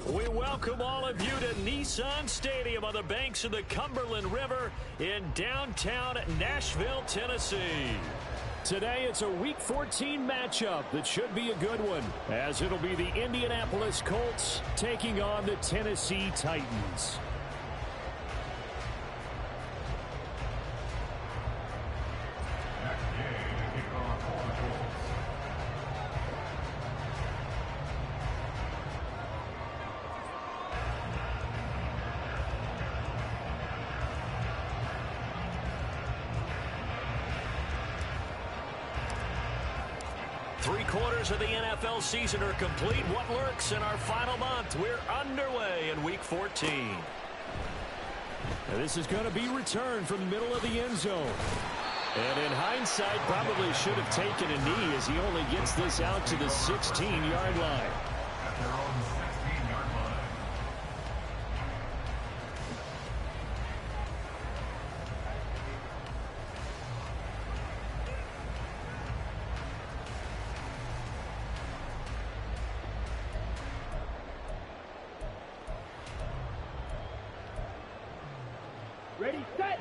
We welcome all of you to Nissan Stadium on the banks of the Cumberland River in downtown Nashville, Tennessee. Today it's a Week 14 matchup that should be a good one, as it'll be the Indianapolis Colts taking on the Tennessee Titans. Three-quarters of the NFL season are complete. What lurks in our final month? We're underway in Week 14. Now this is going to be returned from the middle of the end zone. And in hindsight, probably should have taken a knee as he only gets this out to the 16-yard line. Ready, set.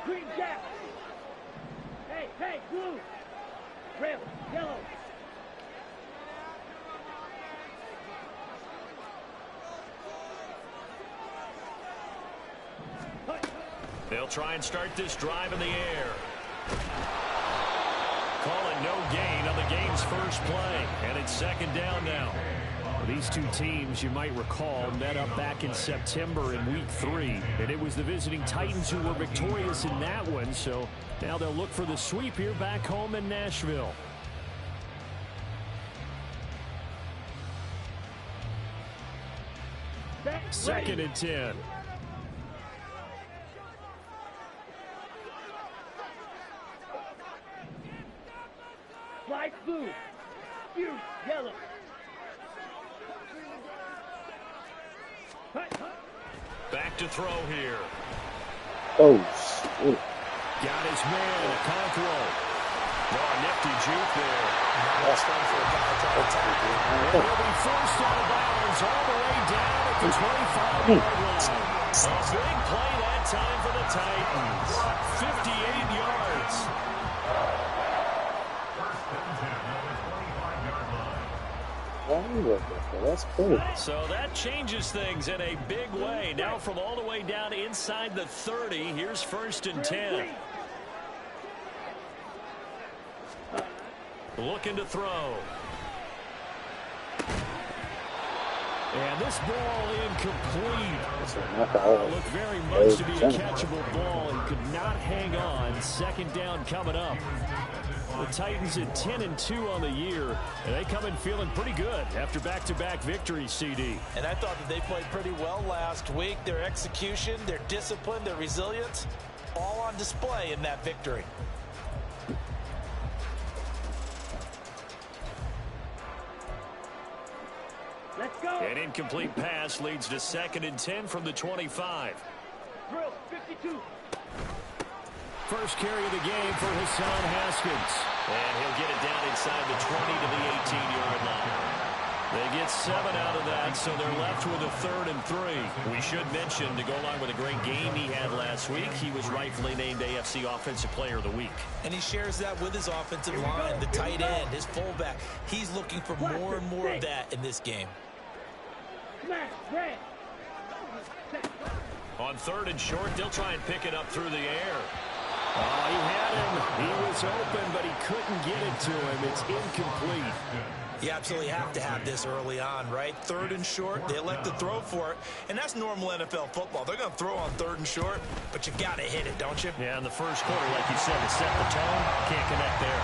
Green jack. Hey, blue. Red, yellow. They'll try and start this drive in the air. Call it no gain on the game's first play, and it's second down now. These two teams, you might recall, met up back in September in Week 3, and it was the visiting Titans who were victorious in that one, so now they'll look for the sweep here back home in Nashville. Second and 10. Fly blue. You, yellow. Back to throw here. Oh, shit. Got his man, a Conqueror. Oh, nifty juke there. That's fun for a guy to attack. And he'll be forced out of bounds all the way down at the 25-yard line. A big play that time for the Titans. 58 yards. That's cool. So that changes things in a big way. Now from all the way down inside the 30, here's first and 10. Looking to throw. And this ball incomplete. Looked very much to be a catchable ball and could not hang on. Second down coming up. The Titans at 10-2 on the year, and they come in feeling pretty good after back-to-back victories, CD. And I thought that they played pretty well last week. Their execution, their discipline, their resilience, all on display in that victory. Let's go. An incomplete pass leads to second and 10 from the 25. Drill, 52. First carry of the game for Hassan Haskins. And he'll get it down inside the 20 to the 18-yard line. They get 7 out of that, so they're left with a 3rd and 3. We should mention, to go along with a great game he had last week, he was rightfully named AFC Offensive Player of the Week. And he shares that with his offensive line, the tight end, his fullback. He's looking for more and more of that in this game. Smash, red. On 3rd and short, they'll try and pick it up through the air. Oh, he had him. He was open, but he couldn't get it to him. It's incomplete. You absolutely have to have this early on, right? 3rd and short, they elect to throw for it, and that's normal NFL football. They're going to throw on 3rd and short, but you got to hit it, don't you? Yeah, in the first quarter, like you said, to set the tone, can't connect there.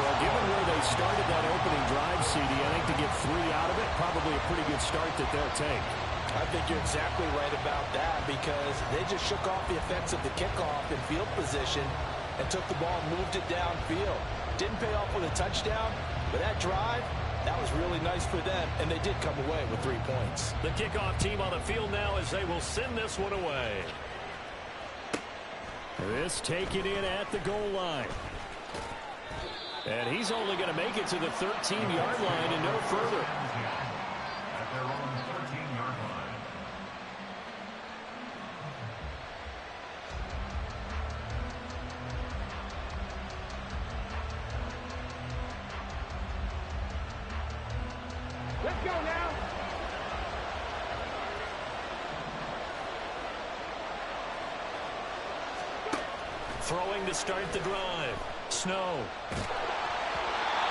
Well, given where they started that opening drive, CD, I think to get 3 out of it, probably a pretty good start that they'll take. I think you're exactly right about that because they just shook off the effects of the kickoff in field position and took the ball and moved it downfield. Didn't pay off with a touchdown, but that drive, That was really nice for them, and they did come away with 3 points. The kickoff team on the field now as they will send this one away. This taken in at the goal line. And he's only going to make it to the 13-yard line and no further. At their own 13-yard line. Let's go now. Throwing to start the drive. Snow.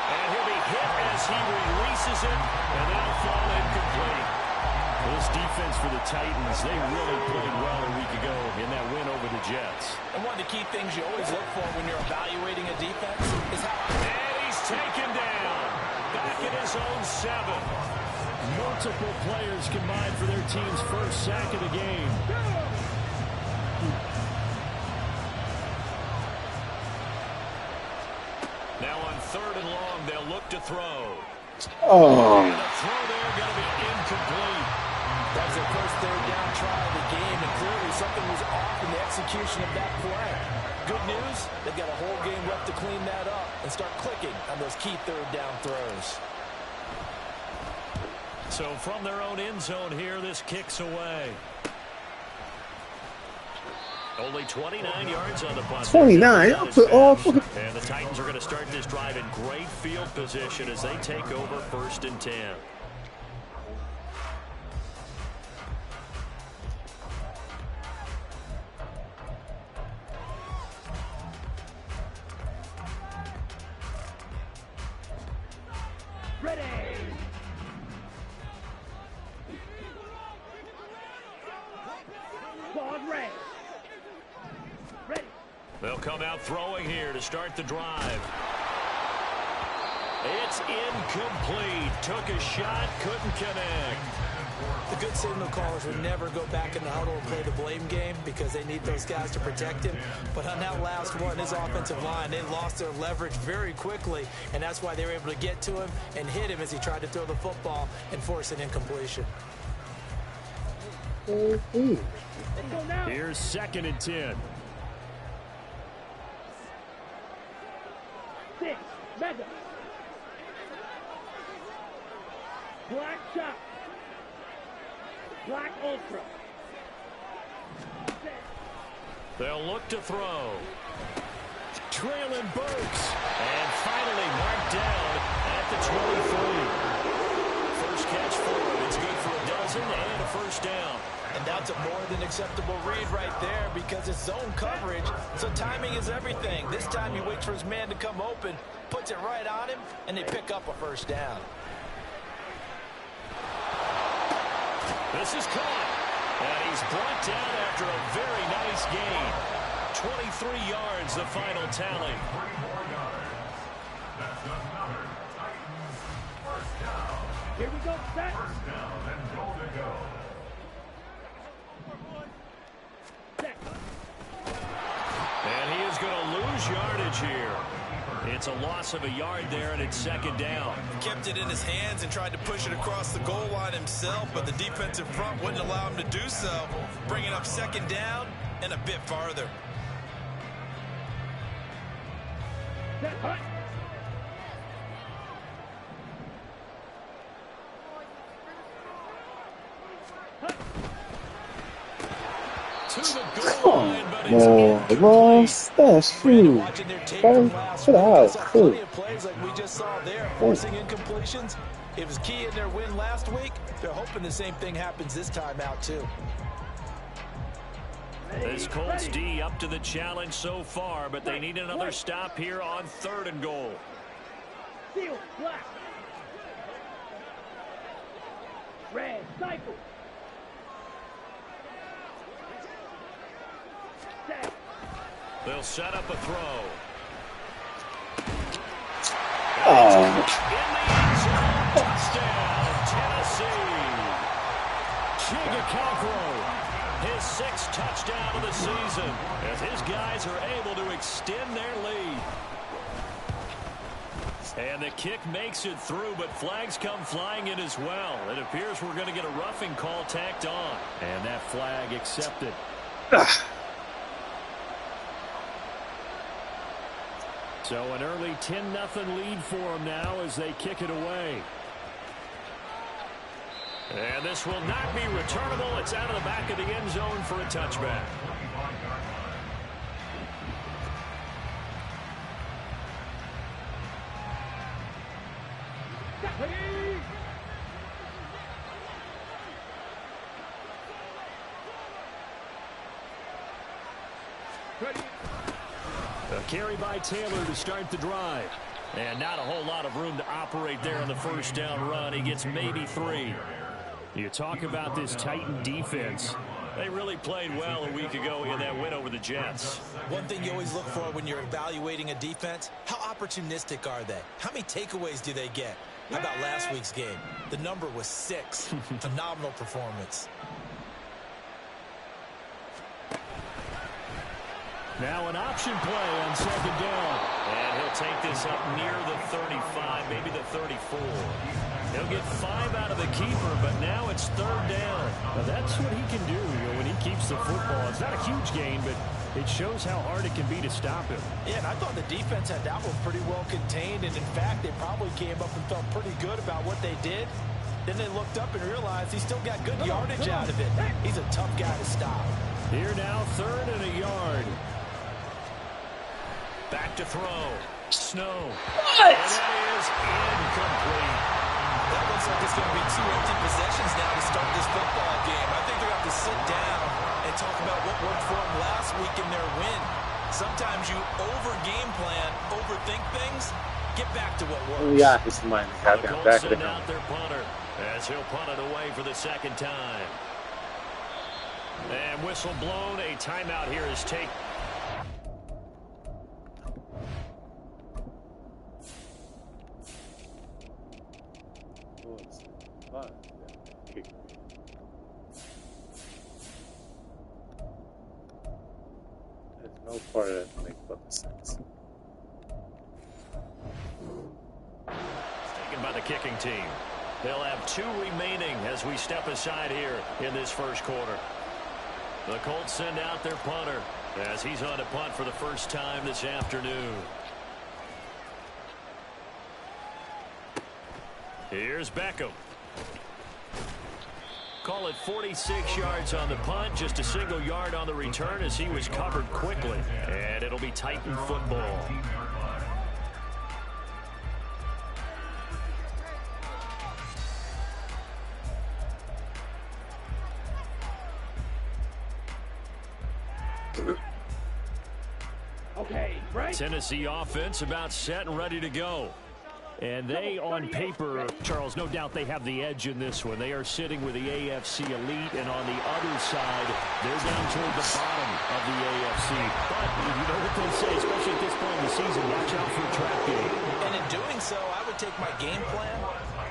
And he'll be hit as he releases it, and that'll fall incomplete. This defense for the Titans, they really played well a week ago in that win over the Jets. And one of the key things you always look for when you're evaluating a defense is how... And he's taken down. Back in his own 7. Multiple players combined for their team's first sack of the game. Now on 3rd and long, they'll look to throw. Oh. And the throw there going to be incomplete. That was their first 3rd down try of the game, and clearly something was off in the execution of that play. Good news, they've got a whole game left to clean that up and start clicking on those key 3rd down throws. So from their own end zone here, this kicks away. Only 29 yards on the punt. 29? I put all fucking... And the Titans are going to start this drive in great field position as they take over 1st and 10. Ready. Ball red. Ready. They'll come out throwing here to start the drive. It's incomplete. Took a shot, couldn't connect. The good signal callers would never go back in the huddle and play the blame game because they need those guys to protect him. But on that last one, his offensive line, they lost their leverage very quickly, and that's why they were able to get to him and hit him as he tried to throw the football and force an incompletion. Let's go now. Here's 2nd and 10. 6. Mega. Black shot. Black ultra. They'll look to throw. Traylon Burks. And finally marked down at the 23. First catch for him. It's good for a dozen and a first down. And that's a more than acceptable read right there because it's zone coverage, so timing is everything. This time he waits for his man to come open, puts it right on him, and they pick up a first down. This is caught. And he's brought down after a very nice gain. 23 yards, the final tally. 34 yards. That's another Titans first down. Here we go, set. First down and goal to go. Set. And he is going to lose yardage here. It's a loss of a yard there, and it's 2nd down. Kept it in his hands and tried to push it across the goal line himself, but the defensive front wouldn't allow him to do so, bringing up 2nd down and a bit farther. Set. Hut. To the goal line, but it's Oh, Ross, that's true. Watching their tape Go from to last the week, they house. saw Cool. plenty of plays like we just saw there, forcing incompletions. It was key in their win last week. They're hoping the same thing happens this time out, too. This Colts D up to the challenge so far, but they need another stop here on 3rd and goal. Seal. Black. Red. Cycle. Set. They'll set up a throw. Oh. In the end zone, touchdown, Tennessee. Chigakokro, his 6th touchdown of the season, as his guys are able to extend their lead. And the kick makes it through, but flags come flying in as well. It appears we're going to get a roughing call tacked on. And that flag accepted. So an early 10-0 lead for them now as they kick it away. And this will not be returnable. It's out of the back of the end zone for a touchback. A carry by Taylor to start the drive. And not a whole lot of room to operate there on the first down run. He gets maybe 3. You talk about this Titan defense. They really played well a week ago in that win over the Jets. One thing you always look for when you're evaluating a defense, how opportunistic are they? How many takeaways do they get? How about last week's game? The number was 6. Phenomenal performance. Now an option play on second down. And he'll take this up near the 35, maybe the 34. He'll get 5 out of the keeper, but now it's third down. Now that's what he can do, when he keeps the football. It's not a huge gain, but it shows how hard it can be to stop him. Yeah, and I thought the defense had that one pretty well contained, and in fact, they probably came up and felt pretty good about what they did. Then they looked up and realized he still got good yardage out of it. He's a tough guy to stop. Here now, 3rd and a yard. Back to throw. Snow. What? And that is incomplete. That looks like it's going to be 2 empty possessions now to start this football game. I think they're going to have to sit down and talk about what worked for them last week in their win. Sometimes you over-game plan, overthink things. Get back to what works. Yeah, it's mine. The Colts send out their punter as he'll punt it away for the second time. And whistle blown. A timeout here is taken. There's no part of that makes fucking sense. Taken by the kicking team. They'll have 2 remaining as we step aside here in this first quarter. The Colts send out their punter as he's on to punt for the first time this afternoon. Here's Beckham. Call it 46 yards on the punt, just a single yard on the return as he was covered quickly. And it'll be Titan football. Okay, right? Tennessee offense about set and ready to go. And they, on paper, Charles, no doubt they have the edge in this one. They are sitting with the AFC elite, and on the other side, they're down toward the bottom of the AFC. But you know what they say, especially at this point in the season, watch out for a trap game. And in doing so, I would take my game plan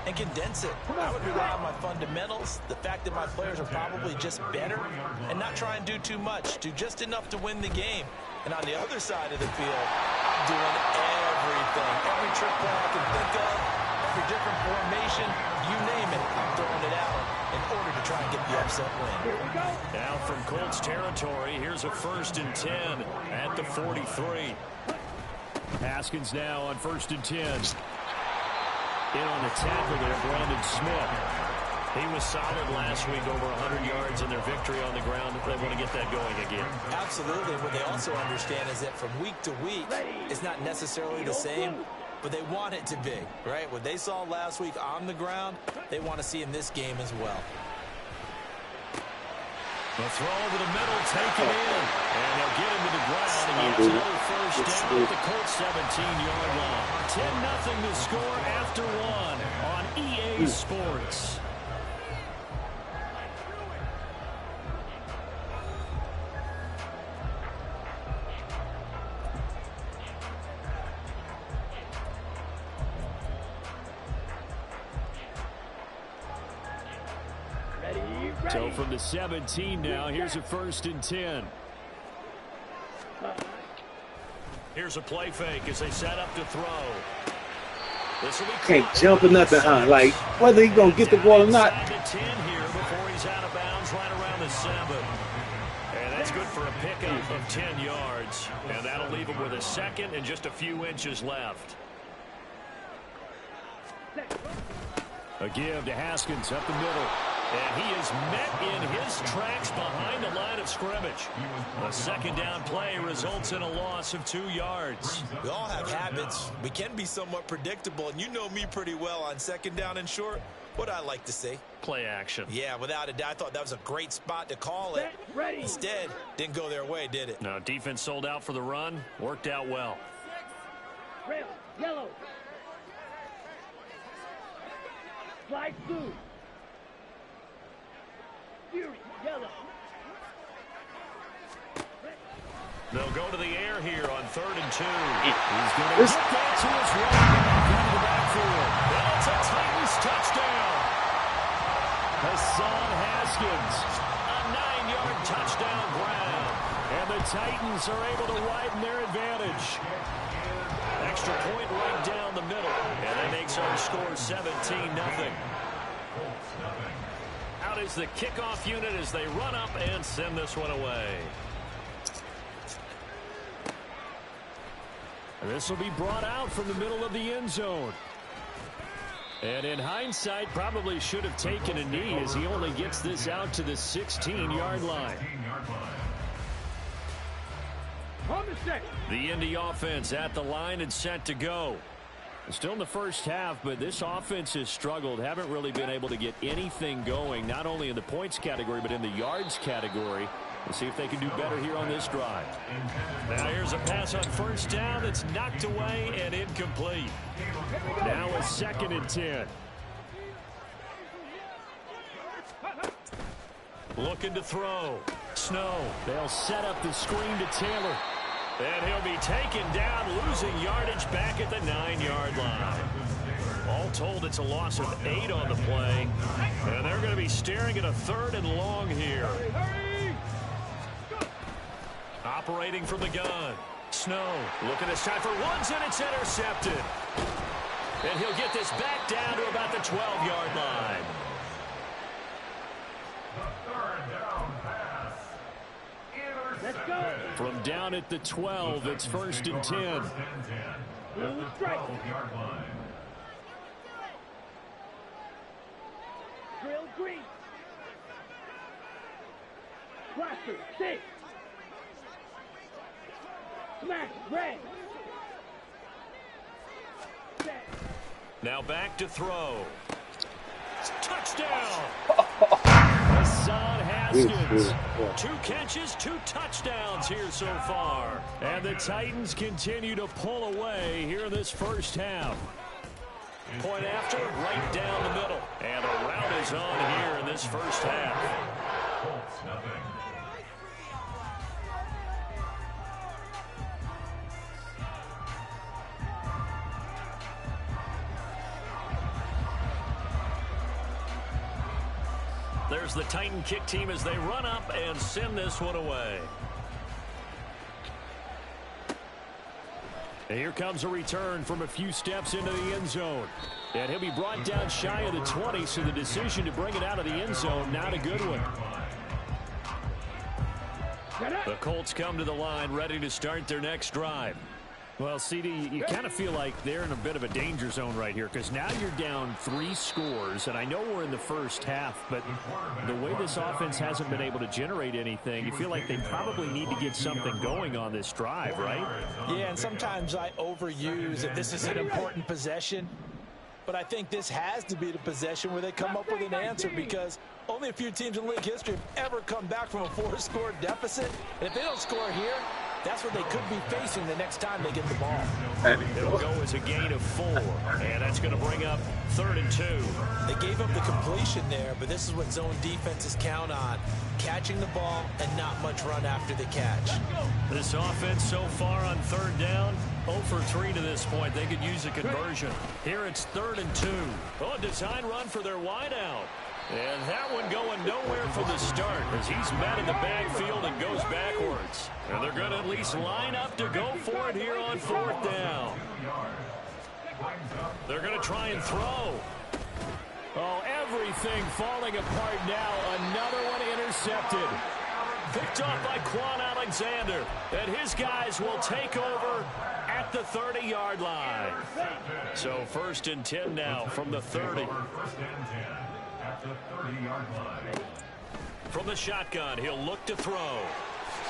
and condense it. I would rely on my fundamentals, the fact that my players are probably just better, and not try and do too much, do just enough to win the game. And on the other side of the field, I'm doing everything. Every trick play I can think of, every different formation, you name it, I'm throwing it out in order to try and get the upset win. Here we go. Now from Colts territory, here's a 1st and 10 at the 43. Haskins now on 1st and 10. In on the tackle there, Brandon Smith. He was solid last week, over 100 yards in their victory on the ground. They want to get that going again. Absolutely. What they also understand is that from week to week, it's not necessarily the same, but they want it to be, right? What they saw last week on the ground, they want to see in this game as well. The throw over the middle, taken in, and they'll get him to the ground. And he has another first down at the Colts 17-yard line. 10-0 to score after 1 on EA Sports. So from the 17 now, here's a 1st and 10. Here's a play fake as they set up to throw. Can't jump or nothing, huh? Like, whether he's going to get the ball or not. Inside the 10 here before he's out of bounds right around the 7. And that's good for a pickup of 10 yards. And that'll leave him with a second and just a few inches left. A give to Haskins up the middle. And he is met in his tracks behind the line of scrimmage. A second down play results in a loss of 2 yards. We all have habits. We can be somewhat predictable, and you know me pretty well on second down and short. What I like to see. Play action. Yeah, without a doubt, I thought that was a great spot to call it. Instead, didn't go their way, did it? No, defense sold out for the run. Worked out well. Rail, yellow. Slide through. Fury, yellow. They'll go to the air here on 3rd and 2. He's going to get that to his right out of the backfield. And it's a Titans touchdown. Hassan Haskins. A 9-yard touchdown grab. And the Titans are able to widen their advantage. Extra point right down the middle. And that makes our score 17-0. Out is the kickoff unit as they run up and send this one away. And this will be brought out from the middle of the end zone. And in hindsight, probably should have taken a knee as he only gets this out to the 16-yard line. The Indy offense at the line and set to go. Still in the first half, but this offense has struggled. Haven't really been able to get anything going, not only in the points category, but in the yards category. We'll see if they can do better here on this drive. Now here's a pass on first down that's knocked away and incomplete. Now a 2nd and 10. Looking to throw. Snow. They'll set up the screen to Taylor. And he'll be taken down, losing yardage back at the 9-yard line. All told, it's a loss of 8 on the play. And they're going to be staring at a 3rd and long here. Operating from the gun. Snow looking this time for ones, and it's intercepted. And he'll get this back down to about the 12-yard line. Let's go. From down at the 12, it's 1st and 10. Blue strike. Drill green. Blaster, 6. Smash, red. Set. Now back to throw. Touchdown! Hassan Haskins. 2 catches, 2 touchdowns here so far. And the Titans continue to pull away here in this first half. Point after, right down the middle. And a rout is on here in this first half. There's the Titan kick team as they run up and send this one away. And here comes a return from a few steps into the end zone. And he'll be brought down shy of the 20, so the decision to bring it out of the end zone, not a good one. The Colts come to the line ready to start their next drive. Well, CD, you kind of feel like they're in a bit of a danger zone right here because now you're down 3 scores, and I know we're in the first half, but the way this offense hasn't been able to generate anything, you feel like they probably need to get something going on this drive, right? Yeah, and sometimes I overuse that this is an important possession, but I think this has to be the possession where they come up with an answer because only a few teams in league history have ever come back from a 4-score deficit, and if they don't score here, that's what they could be facing the next time they get the ball. It'll go as a gain of 4, and that's going to bring up 3rd and 2. They gave up the completion there, but this is what zone defenses count on, catching the ball and not much run after the catch. This offense so far on 3rd down, 0 for 3 to this point. They could use a conversion. Here it's 3rd and 2. Oh, a design run for their wideout. And that one going nowhere from the start as he's met in the backfield and goes backwards. And they're going to at least line up to go for it here on 4th down. They're going to try and throw. Oh, everything falling apart now. Another one intercepted. Picked off by Quan Alexander. And his guys will take over at the 30-yard line. So 1st and 10 now from the 30. From the shotgun, he'll look to throw.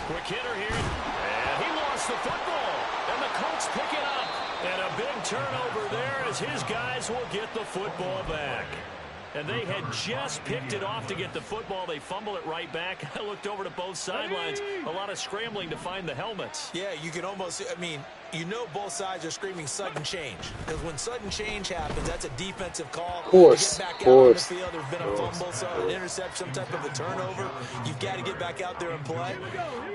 Quick hitter here. And he lost the football. And the Colts pick it up. And a big turnover there as his guys will get the football back. And they had just picked it off to get the football. They fumble it right back. I looked over to both sidelines. A lot of scrambling to find the helmets. Yeah, you can almost, I mean, you know both sides are screaming sudden change. Because when sudden change happens, that's a defensive call. Of course. You get back out on the field. There's been a fumble, so an interception, some type of a turnover. You've got to get back out there and play.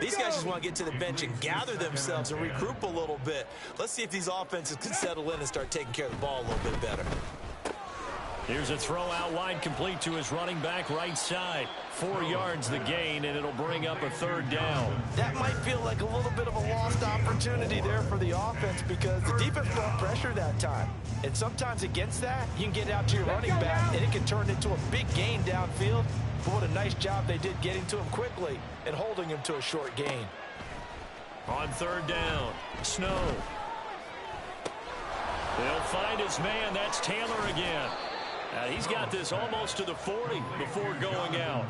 These guys just want to get to the bench and gather themselves and regroup a little bit. Let's see if these offenses can settle in and start taking care of the ball a little bit better. Here's a throw out wide, complete to his running back right side. 4 yards the gain, and it'll bring up a 3rd down. That might feel like a little bit of a lost opportunity there for the offense because the defense brought pressure that time. And sometimes against that, you can get out to your running back, and it can turn into a big gain downfield. But what a nice job they did getting to him quickly and holding him to a short gain. On 3rd down, Snow. They'll find his man. That's Taylor again. He's got this almost to the 40 before going out.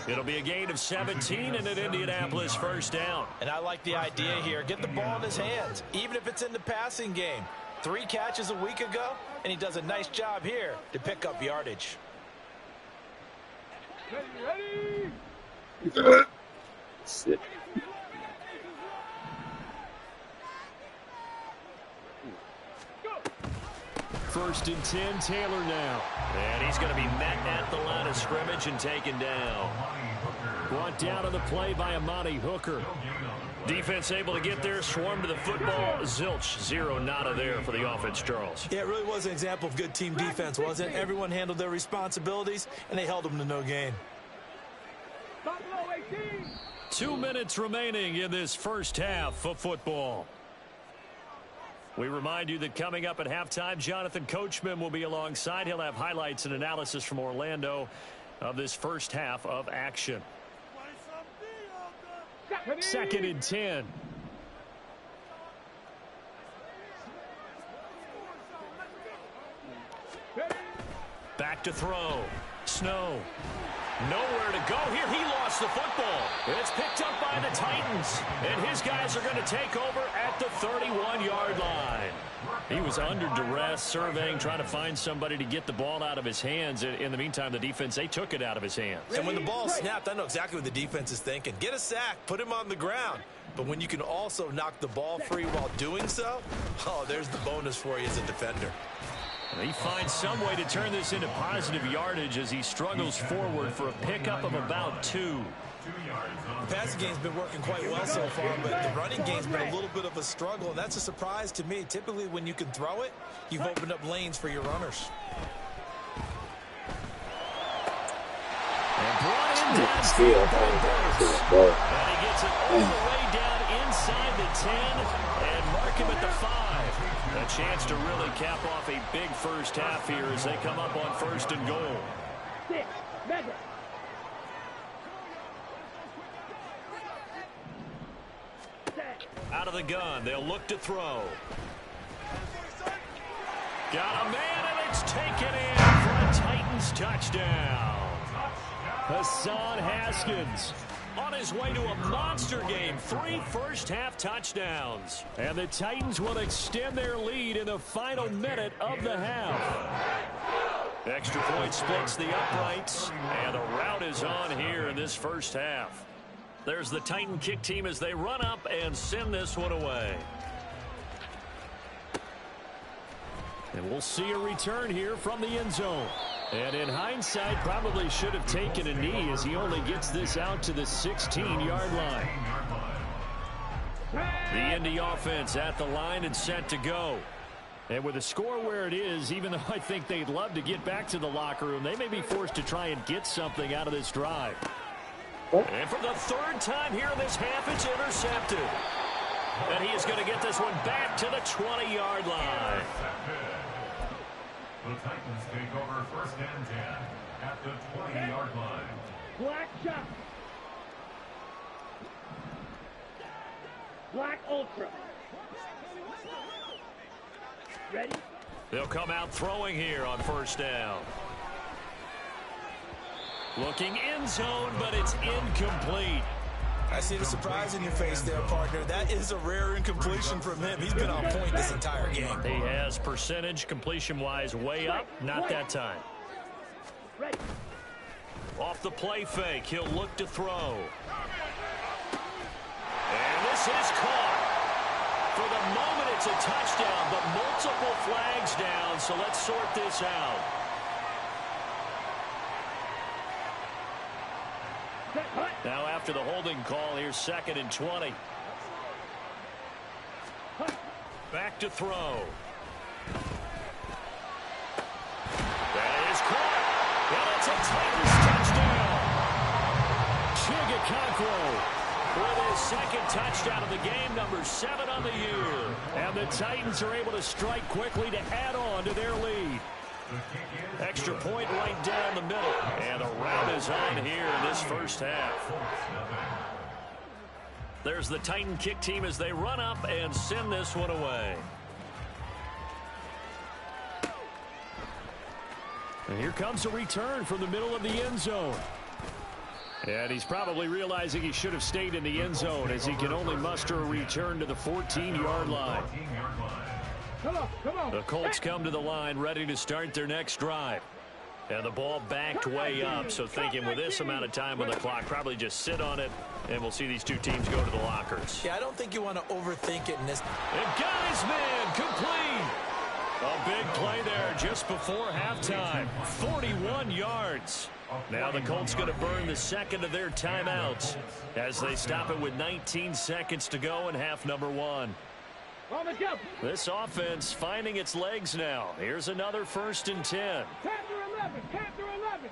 It'll be a gain of 17 and an Indianapolis 1st down. And I like the idea here. Get the ball in his hands, even if it's in the passing game. 3 catches a week ago, and he does a nice job here to pick up yardage. Sit. First and 10, Taylor now. And he's going to be met at the line of scrimmage and taken down. Brought down on the play by Amani Hooker. Defense able to get there, swarm to the football. Zilch, 0 nada there for the offense, Charles. Yeah, it really was an example of good team defense, wasn't it? Everyone handled their responsibilities, and they held them to no gain. 2 minutes remaining in this first half of football. We remind you that coming up at halftime, Jonathan Coachman will be alongside. He'll have highlights and analysis from Orlando of this first half of action. 2nd and 10. Back to throw. Snow. Nowhere to go here. He lost the football. It's picked up by the Titans. And his guys are going to take over at the 31-yard line. He was under duress, surveying, trying to find somebody to get the ball out of his hands. In the meantime, the defense, they took it out of his hands. And when the ball snapped, I know exactly what the defense is thinking. Get a sack, put him on the ground. But when you can also knock the ball free while doing so, oh, there's the bonus for you as a defender. He finds some way to turn this into positive yardage as he struggles forward for a pickup of about 2. The passing game's been working quite well so far, but the running game's been a little bit of a struggle, and that's a surprise to me. Typically, when you can throw it, you've opened up lanes for your runners. And brought in downfield by Burks. And he gets it all the way down inside the 10 and mark him at the 5. A chance to really cap off a big first half here as they come up on 1st and goal. 6, Madden. Out of the gun, they'll look to throw. Got a man, and it's taken in for a Titans touchdown. Hassan Haskins on his way to a monster game. 3 first-half touchdowns. And the Titans will extend their lead in the final minute of the half. Extra point splits the uprights, and the rout is on here in this first half. There's the Titan kick team as they run up and send this one away. And we'll see a return here from the end zone. And in hindsight, probably should have taken a knee as he only gets this out to the 16-yard line. The Indy offense at the line and set to go. And with the score where it is, even though I think they'd love to get back to the locker room, they may be forced to try and get something out of this drive. And for the 3rd time here in this half, it's intercepted. And he is going to get this one back to the 20-yard line. The Titans take over first and 10 at the 20-yard line. Black shot. Black ultra. Ready? They'll come out throwing here on first down. Looking end zone, but it's incomplete. I see the surprise in your face there, partner. That is a rare incompletion from him. He's been on point this entire game. He has percentage completion-wise way up. Not that time. Ready. Off the play fake, he'll look to throw. And this is caught. For the moment, it's a touchdown, but multiple flags down, so let's sort this out. Now after the holding call, here's 2nd and 20. Back to throw. That is caught. And it's a Titans touchdown. Chigakonkwo with his 2nd touchdown of the game, number 7 on the year. And the Titans are able to strike quickly to add on to their lead. Extra point right down the middle. And the rout is on here in this first half. There's the Titan kick team as they run up and send this one away. And here comes a return from the middle of the end zone. And he's probably realizing he should have stayed in the end zone as he can only muster a return to the 14-yard line. Come on, come on. The Colts come to the line ready to start their next drive. And the ball backed way up, so thinking with this amount of time on the clock, probably just sit on it, and we'll see these two teams go to the lockers. Yeah, I don't think you want to overthink it in this. And guys, man, complete. A big play there just before halftime. 41 yards. Now the Colts going to burn the 2nd of their timeouts as they stop it with 19 seconds to go in half number 1. This offense finding its legs now. Here's another 1st and 10. Capture 11, capture 11.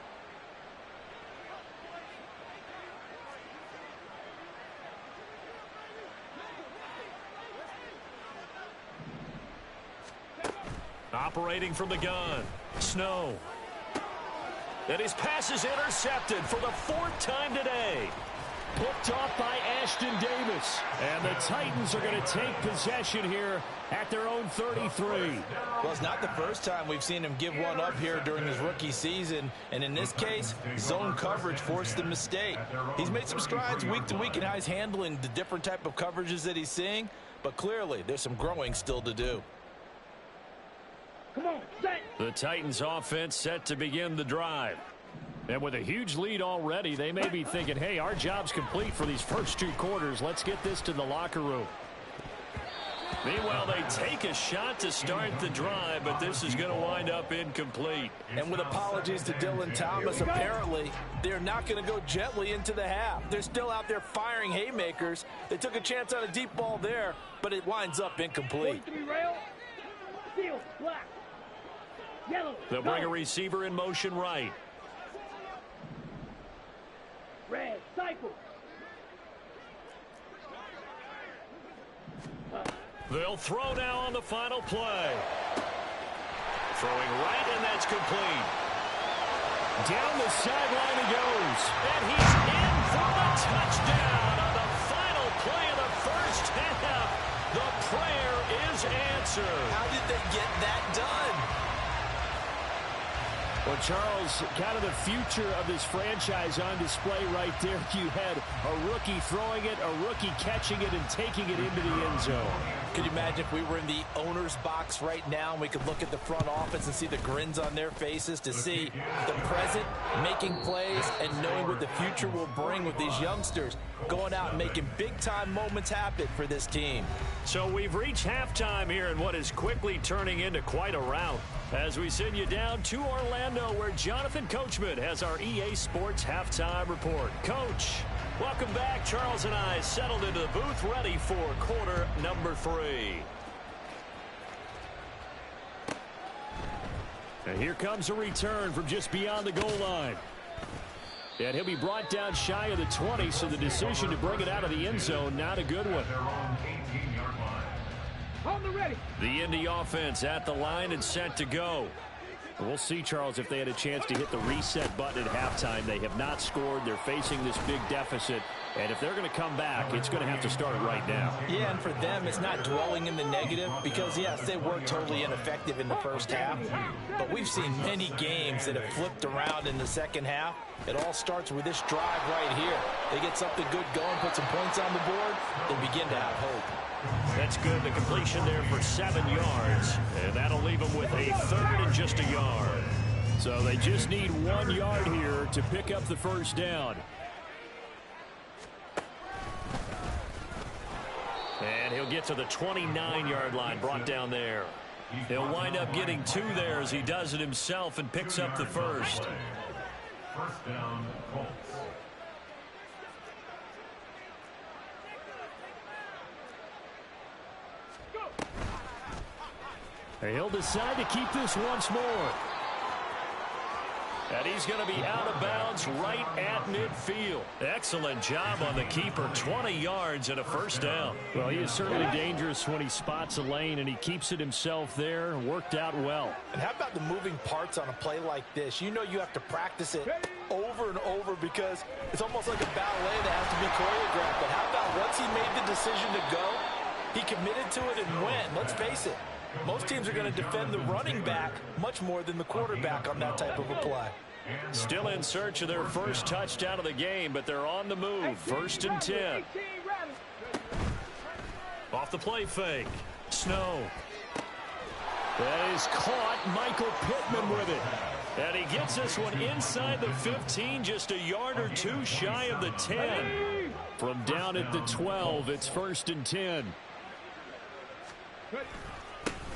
Operating from the gun. Snow. And his pass is intercepted for the 4th time today. Picked off by Ashton Davis. And the Titans are going to take possession here at their own 33. Well, it's not the first time we've seen him give one up here during his rookie season. And in this case, zone coverage forced the mistake. He's made some strides week to week in how he's handling the different type of coverages that he's seeing. But clearly, there's some growing still to do. Come on, set. The Titans offense set to begin the drive. And with a huge lead already, they may be thinking, hey, our job's complete for these first 2 quarters. Let's get this to the locker room. Meanwhile, they take a shot to start the drive, but this is going to wind up incomplete. And with apologies to Dylan Thomas, apparently they're not going to go gently into the half. They're still out there firing haymakers. They took a chance on a deep ball there, but it winds up incomplete. Steel, black, yellow. They'll bring a receiver in motion right. Red, cycle. They'll throw now on the final play. Throwing right, and that's complete. Down the sideline he goes. And he's in for the touchdown on the final play of the first half. The prayer is answered. How did they get that done? Well, Charles, kind of the future of this franchise on display right there. You had a rookie throwing it, a rookie catching it, and taking it into the end zone. Could you imagine if we were in the owner's box right now and we could look at the front office and see the grins on their faces to see the present making plays and knowing what the future will bring with these youngsters going out and making big-time moments happen for this team. So we've reached halftime here in what is quickly turning into quite a rout as we send you down to Orlando where Jonathan Coachman has our EA Sports halftime report. Coach, welcome back. Charles and I settled into the booth ready for quarter number 3. And here comes a return from just beyond the goal line. And he'll be brought down shy of the 20, so the decision to bring it out of the end zone, not a good one. On the ready. The Indy offense at the line and set to go. We'll see, Charles, if they had a chance to hit the reset button at halftime. They have not scored. They're facing this big deficit. And if they're going to come back, it's going to have to start right now. Yeah, and for them, it's not dwelling in the negative because, yes, they were totally ineffective in the first half. But we've seen many games that have flipped around in the second half. It all starts with this drive right here. They get something good going, put some points on the board, they begin to have hope. That's good. The completion there for 7 yards. And that'll leave them with a 3rd and just a yard. So they just need 1 yard here to pick up the first down. And he'll get to the 29-yard line, brought down there. He'll wind up getting 2 there as he does it himself and picks up the first. First down, Colts. He'll decide to keep this once more. And he's going to be out of bounds right at midfield. Excellent job on the keeper. 20 yards and a first down. Well, he is certainly dangerous when he spots a lane, and he keeps it himself there. Worked out well. And how about the moving parts on a play like this? You know you have to practice it over and over because it's almost like a ballet that has to be choreographed. But how about once he made the decision to go, he committed to it and went. Let's face it. Most teams are going to defend the running back much more than the quarterback on that type of a play. Still in search of their first touchdown of the game, but they're on the move. 1st and 10. Off the play fake. Snow. That is caught. Michael Pittman with it. And he gets this one inside the 15, just a yard or 2 shy of the 10. From down at the 12, it's 1st and 10.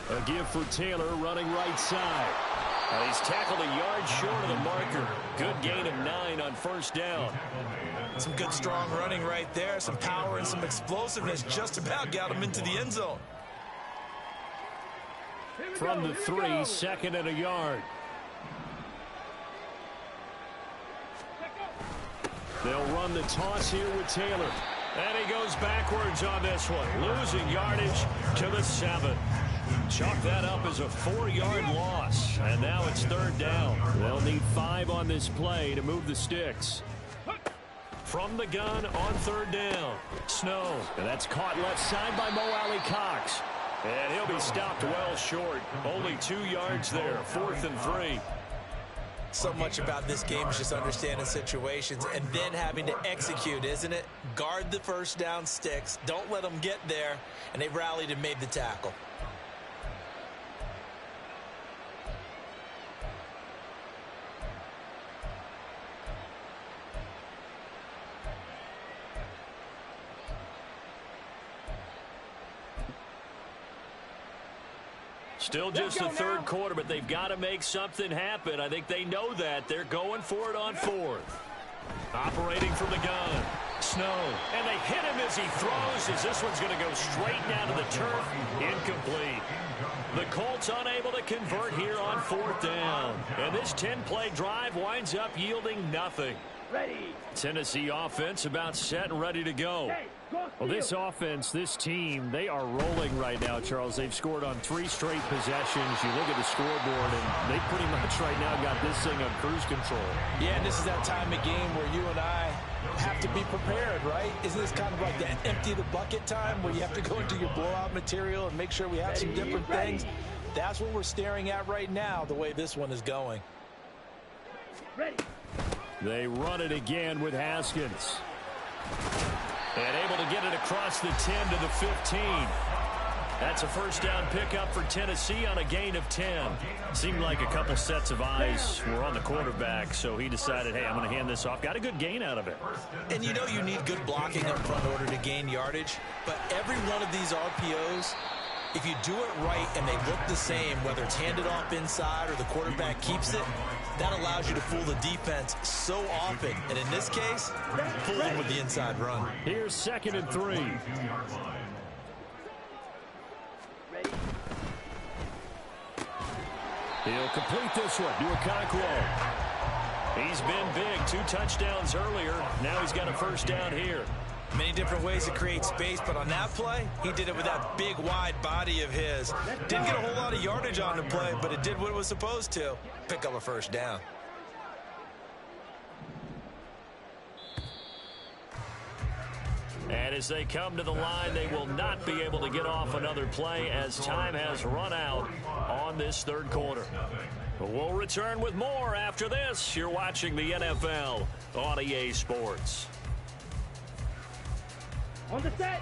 A give for Taylor running right side. He's tackled a yard short of the marker. Good gain of 9 on first down. Some good strong running right there. Some power and some explosiveness just about got him into the end zone. From the 3, 2nd and a yard. They'll run the toss here with Taylor. And he goes backwards on this one. Losing yardage to the 7. Chalk that up as a 4-yard loss. And now it's 3rd down. They'll need 5 on this play to move the sticks. From the gun on 3rd down. Snow. And that's caught left side by Mo Alley Cox. And he'll be stopped well short. Only 2 yards there. 4th and 3. So much about this game is just understanding situations and then having to execute, isn't it? Guard the first down sticks. Don't let them get there. And they rallied and made the tackle. Still just the 3rd quarter, but they've got to make something happen. I think they know that. They're going for it on 4th. Operating from the gun. Snow. And they hit him as he throws, as this one's going to go straight down to the turf. Incomplete. The Colts unable to convert here on 4th down. And this 10-play drive winds up yielding nothing. Ready. Tennessee offense about set and ready to go. Well, this offense, this team, they are rolling right now, Charles. They've scored on 3 straight possessions. You look at the scoreboard, and they pretty much right now got this thing on cruise control. Yeah, and this is that time of game where you and I have to be prepared, right? Isn't this kind of like the empty the bucket time where you have to go into your blowout material and make sure we have some different things? That's what we're staring at right now, the way this one is going. Ready. They run it again with Haskins. And able to get it across the 10 to the 15. That's a first down pickup for Tennessee on a gain of 10. Seemed like a couple sets of eyes were on the quarterback, so he decided, hey, I'm going to hand this off. Got a good gain out of it. And you know you need good blocking up front in order to gain yardage, but every one of these RPOs, if you do it right and they look the same, whether it's handed off inside or the quarterback keeps it, that allows you to fool the defense so often. And in this case, fool them with the inside run. Here's 2nd and 3. Ready. He'll complete this one to Okonkwo. He's been big. 2 touchdowns earlier. Now he's got a first down here. Many different ways to create space, but on that play, he did it with that big, wide body of his. Didn't get a whole lot of yardage on the play, but it did what it was supposed to. Pick up a first down. And as they come to the line, they will not be able to get off another play as time has run out on this third quarter. We'll return with more after this. You're watching the NFL on EA Sports. On the set.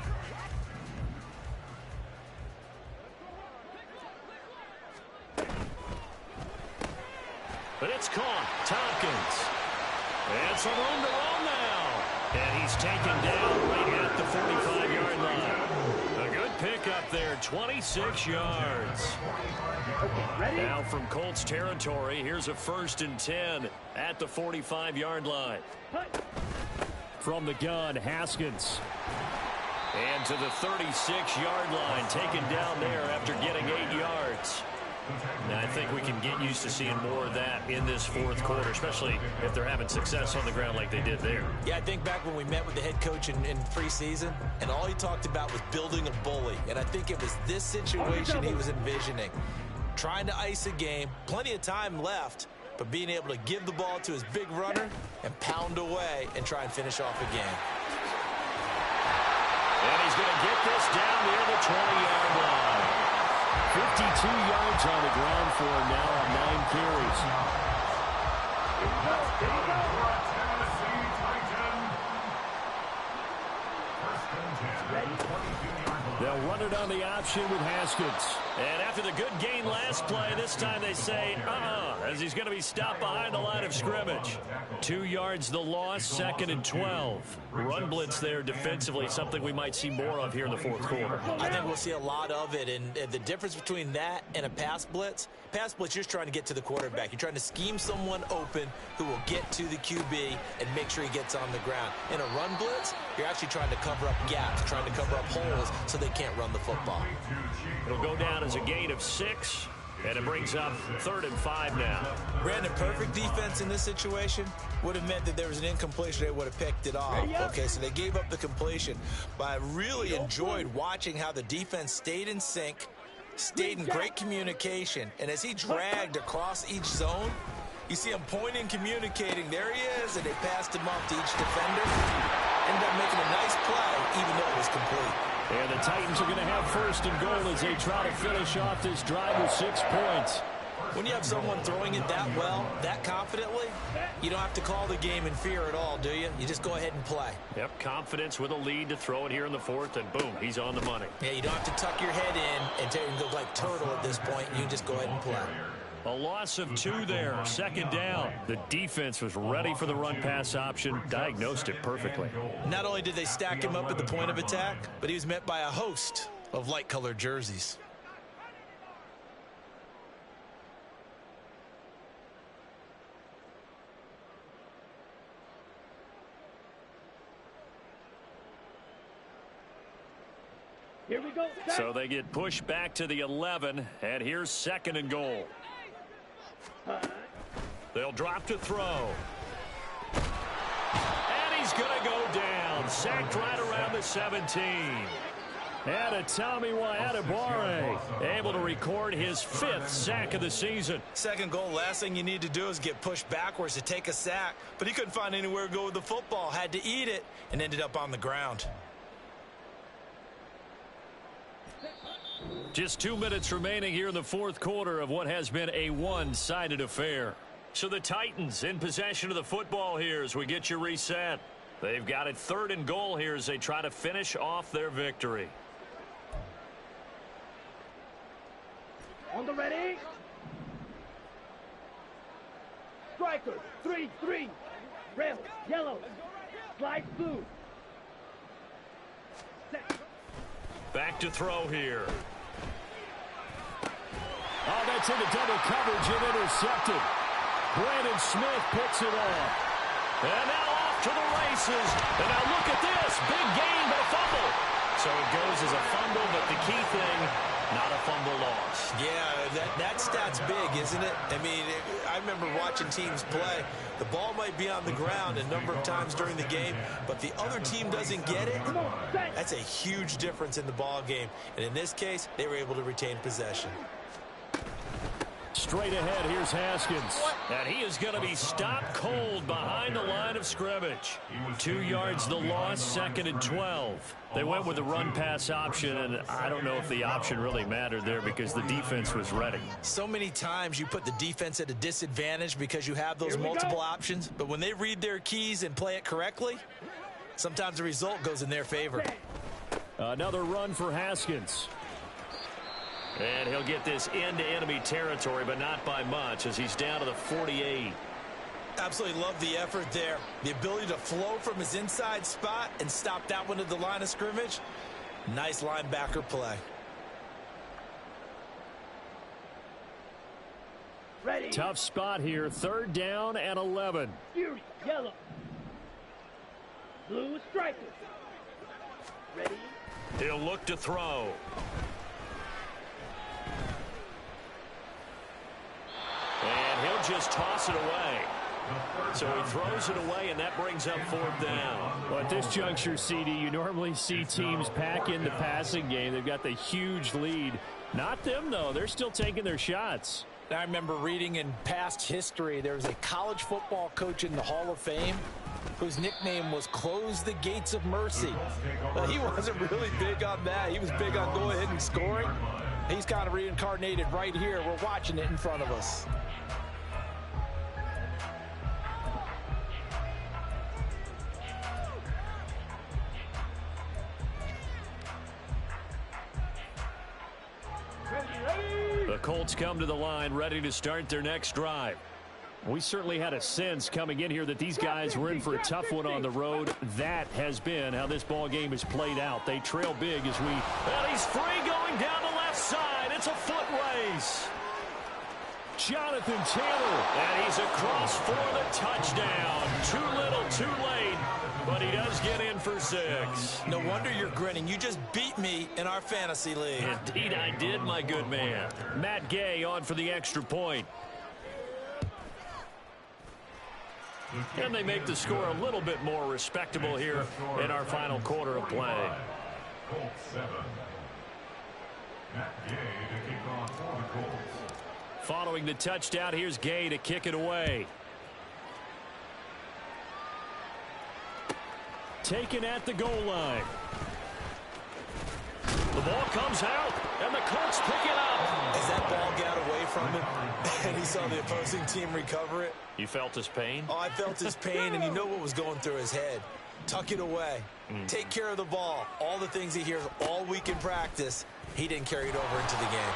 But it's caught. Tompkins. And some room to run now. And he's taken down right at the 45-yard line. A good pickup there, 26 yards. Now from Colts territory, here's a 1st and 10 at the 45-yard line. From the gun, Haskins. And to the 36-yard line, taken down there after getting 8 yards. And I think we can get used to seeing more of that in this fourth quarter, especially if they're having success on the ground like they did there. Yeah, I think back when we met with the head coach in preseason, and all he talked about was building a bully. And I think it was this situation he was envisioning. Trying to ice a game, plenty of time left, but being able to give the ball to his big runner and pound away and try and finish off a game. And he's going to get this down near the 20-yard line. 52 yards on the ground for him now on 9 carries. They'll run it on the option with Haskins. And after the good gain last play, this time they say, as he's going to be stopped behind the line of scrimmage. 2 yards the loss, 2nd and 12. Run blitz there defensively, something we might see more of here in the fourth quarter. I think we'll see a lot of it, and the difference between that and a pass blitz, you're just trying to get to the quarterback. You're trying to scheme someone open who will get to the QB and make sure he gets on the ground. In a run blitz, you're actually trying to cover up gaps, trying to cover up holes so they can't run the football. It'll go down as a gain of 6, and it brings up 3rd and 5 now. Brandon, perfect defense in this situation would have meant that there was an incompletion. They would have picked it off. Okay, so they gave up the completion. But I really enjoyed watching how the defense stayed in sync, stayed in great communication, and as he dragged across each zone, you see him pointing, communicating. There he is, and they passed him off to each defender. Ended up making a nice play, even though it was complete. And the Titans are going to have 1st and goal as they try to finish off this drive with 6 points. When you have someone throwing it that well, that confidently, you don't have to call the game in fear at all, do you? You just go ahead and play. Yep, confidence with a lead to throw it here in the 4th, and boom, he's on the money. Yeah, you don't have to tuck your head in and go like turtle at this point. You can just go ahead and play. A loss of 2 there, 2nd down. The defense was ready for the run-pass option, diagnosed it perfectly. Not only did they stack him up at the point of attack, but he was met by a host of light-colored jerseys. Here we go. So they get pushed back to the 11, and here's 2nd and goal. They'll drop to throw. And he's going to go down. Sacked right around the 17. And a Tommy Adebawore able to record his 5th sack of the season. 2nd goal, last thing you need to do is get pushed backwards to take a sack. But he couldn't find anywhere to go with the football. Had to eat it and ended up on the ground. Just 2 minutes remaining here in the 4th quarter of what has been a one-sided affair. So the Titans in possession of the football here as we get you reset. They've got it 3rd and goal here as they try to finish off their victory. On the ready. Striker, 3-3. Red, yellow. Slide blue. Set. Back to throw here. Oh, that's into double coverage and intercepted. Brandon Smith picks it off. And now off to the races. And now look at this. Big gain, but a fumble. So it goes as a fumble, but the key thing, Not a fumble loss. Yeah, that stat's big, isn't it? I mean, I remember watching teams play. The ball might be on the ground a number of times during the game, but the other team doesn't get it. That's a huge difference in the ball game. And in this case, they were able to retain possession. Straight ahead, here's Haskins. And he is going to be stopped cold behind the line of scrimmage. 2 yards the loss, 2nd and 12. They went with the run-pass option, and I don't know if the option really mattered there because the defense was ready. So many times you put the defense at a disadvantage because you have those multiple options, but when they read their keys and play it correctly, sometimes the result goes in their favor. Another run for Haskins. And he'll get this into enemy territory, but not by much as he's down to the 48. Absolutely love the effort there. The ability to flow from his inside spot and stop that one at the line of scrimmage. Nice linebacker play. Ready. Tough spot here. 3rd down and 11. Fury. Yellow. Blue striker. Ready. He'll look to throw. And he'll just toss it away. So he throws it away, and that brings up 4th down. Well, at this juncture, CD, you normally see teams pack in the passing game. They've got the huge lead. Not them, though. They're still taking their shots. I remember reading in past history, there was a college football coach in the Hall of Fame whose nickname was Close the Gates of Mercy. But he wasn't really big on that. He was big on go ahead and scoring. He's kind of reincarnated right here. We're watching it in front of us. The Colts come to the line ready to start their next drive. We certainly had a sense coming in here that these guys were in for a tough one on the road. That has been how this ball game has played out. They trail big as we... And he's free going down the left side. It's a foot race. Jonathan Taylor. And he's across for the touchdown. Too little, too late. But he does get in for 6. No wonder you're grinning. You just beat me in our fantasy league. Indeed I did, my good man. Matt Gay on for the extra point. And they make the score a little bit more respectable here in our final quarter of play. Colts 7. Matt Gay to kick off for the Colts. Following the touchdown, here's Gay to kick it away. Taken at the goal line. The ball comes out, and the Colts pick it up. As that ball got away from him, and he saw the opposing team recover it. You felt his pain? Oh, I felt his pain, and you know what was going through his head. Tuck it away. Take care of the ball. All the things he hears all week in practice, he didn't carry it over into the game.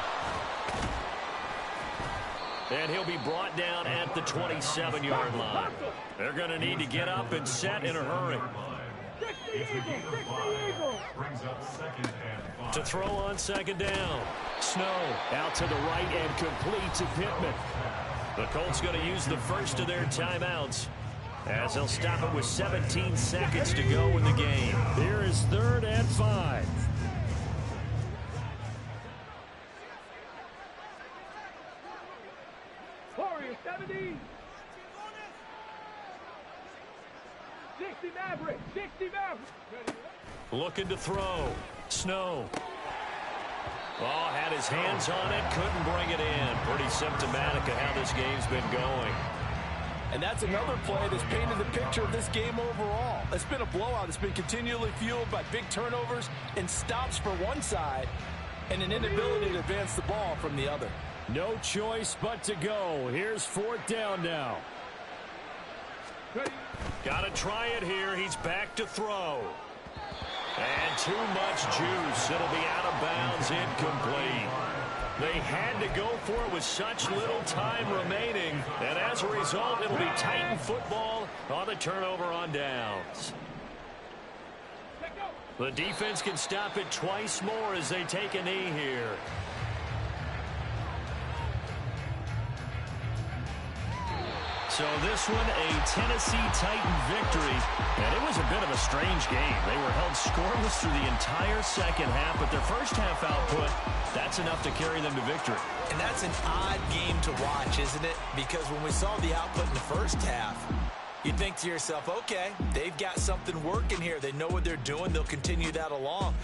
And he'll be brought down at the 27-yard line. They're going to need to get up and set in a hurry. Brings up 2nd and 5. To throw on 2nd down. Snow out to the right and complete to Pittman. The Colts going to use the first of their timeouts as they'll stop it with 17 seconds to go in the game. Here is 3rd and 5. Warrior 70. 60 Maverick. 60 Maverick. Looking to throw. Snow. Oh, had his hands on it, couldn't bring it in. Pretty symptomatic of how this game's been going. And that's another play that's painted the picture of this game overall. It's been a blowout. It's been continually fueled by big turnovers and stops for one side and an inability to advance the ball from the other. No choice but to go. Here's 4th down now. Got to try it here. He's back to throw. And too much juice. It'll be out of bounds, incomplete. They had to go for it with such little time remaining. And as a result, it'll be Titan football on the turnover on downs. The defense can stop it twice more as they take a knee here. So this one, a Tennessee Titan victory, and it was a bit of a strange game. They were held scoreless through the entire second half, but their first half output, that's enough to carry them to victory. And that's an odd game to watch, isn't it? Because when we saw the output in the first half, you think to yourself, okay, they've got something working here. They know what they're doing. They'll continue that along.